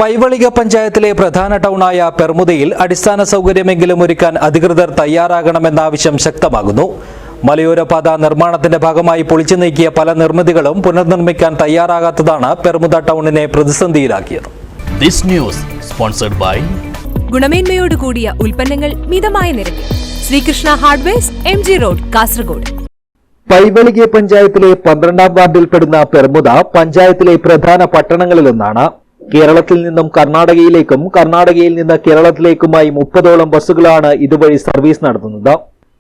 പൈവളിക പഞ്ചായത്തിലെ പ്രധാന ടൗണായ പെർമുദയിൽ അടിസ്ഥാന സൗകര്യമെങ്കിലും ഒരുക്കാൻ അധികൃതർ തയ്യാറാകണമെന്ന ആവശ്യം ശക്തമാകുന്നു. മലയോരപാത നിർമ്മാണത്തിന്റെ ഭാഗമായി പൊളിച്ചു നീക്കിയ പല നിർമ്മിതികളും പുനർനിർമ്മിക്കാൻ തയ്യാറാകാത്തതാണ് പെർമുദ ടൗണിനെ പ്രതിസന്ധിയിലാക്കിയത്. ഗുണമേന്മയോട് കൂടിയ ഉൽപ്പന്നങ്ങൾ മിതമായ നിരക്കിൽ Srikrishna hardwares, MG road, Kasaragod. Paivalike പഞ്ചായത്തിലെ 12ാം വാർഡിൽപ്പെടുന്ന പെർമുദ പഞ്ചായത്തിലെ പ്രധാന പട്ടണങ്ങളിലൊന്നാണ്. കേരളത്തിൽ നിന്നും കർണാടകയിലേക്കും കർണാടകയിൽ നിന്ന് കേരളത്തിലേക്കുമായി 30ഓളം ബസ്സുകളാണ് ഇതുവഴി സർവീസ് നടത്തുന്നത്.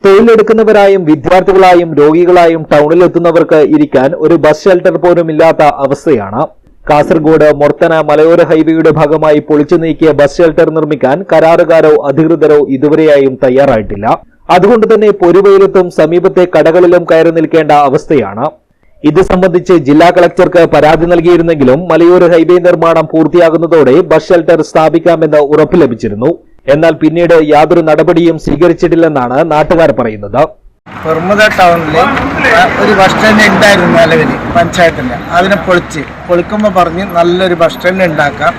തൊഴിലെടുക്കുന്നവരായും വിദ്യാർത്ഥികളായും രോഗികളായും ടൗണിലെത്തുന്നവർക്ക് ഇരിക്കാൻ ഒരു ബസ് ഷെൽട്ടർ പോലും ഇല്ലാത്ത അവസ്ഥയാണ്. കാസർഗോഡ് മൊർത്തന മലയോര ഹൈവേയുടെ ഭാഗമായി പൊളിച്ചു നീക്കിയ ബസ് ഷെൽട്ടർ നിർമ്മിക്കാൻ കരാറുകാരോ അധികൃതരോ ഇതുവരെയായും തയ്യാറായിട്ടില്ല. അതുകൊണ്ട് തന്നെ പൊരുവെയിലത്തും സമീപത്തെ കടകളിലും കയറി നിൽക്കേണ്ട അവസ്ഥയാണ്. ഇത് സംബന്ധിച്ച് ജില്ലാ കളക്ടർക്ക് പരാതി നൽകിയിരുന്നെങ്കിലും മലയോര ഹൈവേ നിർമ്മാണം പൂർത്തിയാകുന്നതോടെ ബസ് ഷെൽട്ടർ സ്ഥാപിക്കാമെന്ന് ഉറപ്പ് ലഭിച്ചിരുന്നു. എന്നാൽ പിന്നീട് യാതൊരു നടപടിയും സ്വീകരിച്ചിട്ടില്ലെന്നാണ് നാട്ടുകാർ പറയുന്നത്. പെർമുദ ടൗണിൽ ഒരു ബസ് സ്റ്റാൻഡ് ഉണ്ടായിരുന്നു നിലവിൽ പഞ്ചായത്തിൻ്റെ, അതിനെ പൊളിക്കുമ്പോൾ പറഞ്ഞ് നല്ലൊരു ബസ് സ്റ്റാൻഡ് ഉണ്ടാക്കാം,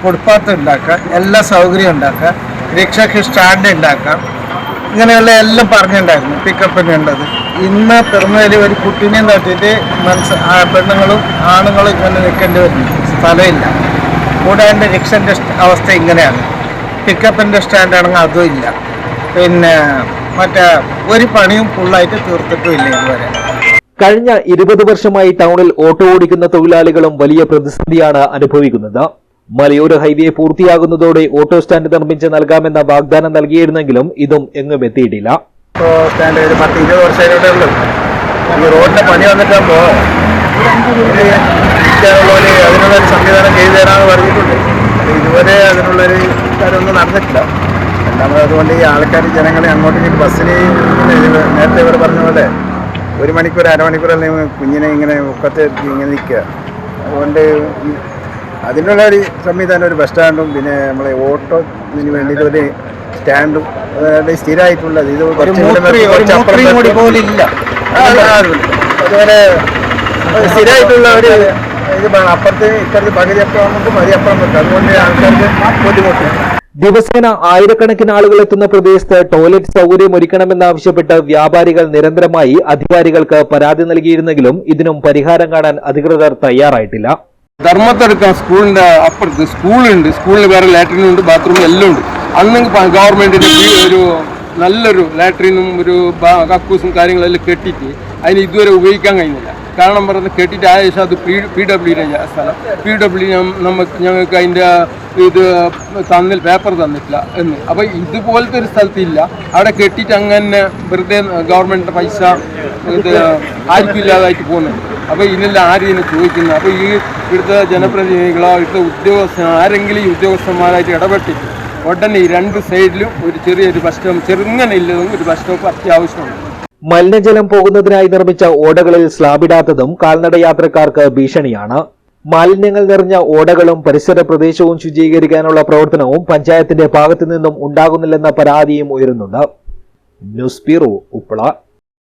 ഫുട്പാത്ത് ഉണ്ടാക്കാം, എല്ലാ സൗകര്യം ഉണ്ടാക്കാം, റിക്ഷയ്ക്ക് സ്റ്റാൻഡ് ഉണ്ടാക്കാം, ഇങ്ങനെയുള്ള എല്ലാം പറഞ്ഞിട്ടുണ്ടായിരുന്നു. പിക്കപ്പിന് ഉള്ളത് ഇന്ന് പെർമുദയിൽ ഒരു കുട്ടീനെ തട്ടിയിട്ട് പെണ്ണുങ്ങളും ആണുങ്ങളും ഇങ്ങനെ നിൽക്കേണ്ടി വരുന്നു, സ്ഥലമില്ല. കൂടാണ്ട് റിക്ഷൻ്റെ അവസ്ഥ ഇങ്ങനെയാണ്. പിക്കപ്പിൻ്റെ സ്റ്റാൻഡാണെങ്കിൽ അതും ഇല്ല. പിന്നെ മറ്റേ ഒരു പണിയും ഫുള്ളായിട്ട് തീർത്തിട്ടും ഇല്ല ഇതുവരെ. കഴിഞ്ഞ 20 വർഷമായി ടൗണിൽ ഓട്ടോ ഓടിക്കുന്ന തൊഴിലാളികളും വലിയ പ്രതിസന്ധിയാണ് അനുഭവിക്കുന്നത്. മലയോര ഹൈവേ പൂർത്തിയാകുന്നതോടെ ഓട്ടോ സ്റ്റാൻഡ് നിർമ്മിച്ച് നൽകാമെന്ന വാഗ്ദാനം നൽകിയിരുന്നെങ്കിലും ഇതും എങ്ങും എത്തിയിട്ടില്ല. ഓട്ടോ സ്റ്റാൻഡ് ഒരു 10-20 വർഷമായിട്ടേ ഉള്ളൂ. ഈ റോഡിന്റെ പണി വന്നിട്ടാകുമ്പോൾ അതിനുള്ളൊരു സംവിധാനം ചെയ്തു തരാമെന്ന് പറഞ്ഞിട്ടുണ്ട്. ഇതുവരെ അതിനുള്ളൊരു കാര്യമൊന്നും നടന്നിട്ടില്ല. രണ്ടാമത് അതുകൊണ്ട് ഈ ആൾക്കാർ ജനങ്ങളെ അങ്ങോട്ടേക്ക് ബസ്സിന് നേരത്തെ ഇവർ പറഞ്ഞ പോലെ 1 മണിക്കൂർ 1/2 മണിക്കൂർ അല്ലെങ്കിൽ കുഞ്ഞിനെ ഇങ്ങനെ ഒക്കത്തെ ഇങ്ങനെ നിൽക്കുക. അതുകൊണ്ട് അതിനുള്ള ഒരു സംവിധാനം, ഒരു ബസ് സ്റ്റാൻഡും പിന്നെ നമ്മളെ ഓട്ടോന് വേണ്ടിയിട്ട് ഒരു സ്റ്റാൻഡും അതായത് സ്ഥിരമായിട്ടുള്ളത് ഇത് പോലില്ല. അതുപോലെ സ്ഥിരമായിട്ടുള്ള ഒരു ഇത് അപ്പുറത്ത് ഇപ്പുറത്ത് പകുതി അപ്പുറം നമുക്ക് മതിയപ്പുറം വെക്കാം. അതുകൊണ്ട് ആൾക്കാർക്ക് ബുദ്ധിമുട്ട്. ദിവസേന ആയിരക്കണക്കിന് ആളുകൾ എത്തുന്ന പ്രദേശത്ത് ടോയ്ലറ്റ് സൗകര്യം ഒരുക്കണമെന്നാവശ്യപ്പെട്ട് വ്യാപാരികൾ നിരന്തരമായി അധികാരികൾക്ക് പരാതി നൽകിയിരുന്നെങ്കിലും ഇതിനും പരിഹാരം കാണാൻ അധികൃതർ തയ്യാറായിട്ടില്ല. ധർമ്മത്തെടുക്കാൻ സ്കൂളിന്റെ അപ്പുറത്ത് സ്കൂളുണ്ട്, സ്കൂളിൽ വേറെ ലാട്രിനുണ്ട്, ബാത്റൂം എല്ലാം ഉണ്ട്. അന്ന് ഗവൺമെന്റിന്റെ ഒരു നല്ലൊരു ലാട്രിനും ഒരു കക്കൂസും കാര്യങ്ങളെല്ലാം കെട്ടിയിട്ട് അതിന് ഇതുവരെ ഉപയോഗിക്കാൻ കഴിഞ്ഞില്ല. കാരണം പറഞ്ഞത് കെട്ടിയിട്ട് ആയ ശേഷം അത് PWയുടെ സ്ഥലം, PW ഞങ്ങൾക്ക് അതിൻ്റെ ഇത് പേപ്പർ തന്നിട്ടില്ല എന്ന്. അപ്പോൾ ഇതുപോലത്തെ ഒരു സ്ഥലത്തില്ല. അവിടെ കെട്ടിയിട്ട് അങ്ങനെ വെറുതെ ഗവൺമെൻറ്റിൻ്റെ പൈസ ഇത് ആർക്കും ഇല്ലാതായിട്ട് പോകുന്നുണ്ട്. അപ്പോൾ ഇതിനെല്ലാം ആരെയും ചോദിക്കുന്നത്. അപ്പോൾ ഈ ഇവിടുത്തെ ജനപ്രതിനിധികളോ ഇവിടുത്തെ ഉദ്യോഗസ്ഥ ആരെങ്കിലും ഈ ഉദ്യോഗസ്ഥന്മാരായിട്ട് ഇടപെട്ടിട്ട് ഉടനെ ഈ 2 സൈഡിലും ഒരു ചെറിയൊരു ബസ് സ്റ്റോപ്പ്, ചെറുങ്ങനെ ഇല്ലതും ഒരു ബസ് സ്റ്റോപ്പ് അത്യാവശ്യമുണ്ട്. മലിനജലം പോകുന്നതിനായി നിർമ്മിച്ച ഓടകളിൽ സ്ലാബിടാത്തതും കാൽനട യാത്രക്കാർക്ക് ഭീഷണിയാണ്. മാലിന്യങ്ങൾ നിറഞ്ഞ ഓടകളും പരിസര പ്രദേശവും ശുചീകരിക്കാനുള്ള പ്രവർത്തനവും പഞ്ചായത്തിന്റെ ഭാഗത്തു നിന്നും ഉണ്ടാകുന്നില്ലെന്ന പരാതിയും ഉയരുന്നുണ്ട്. News bureau, Uppala.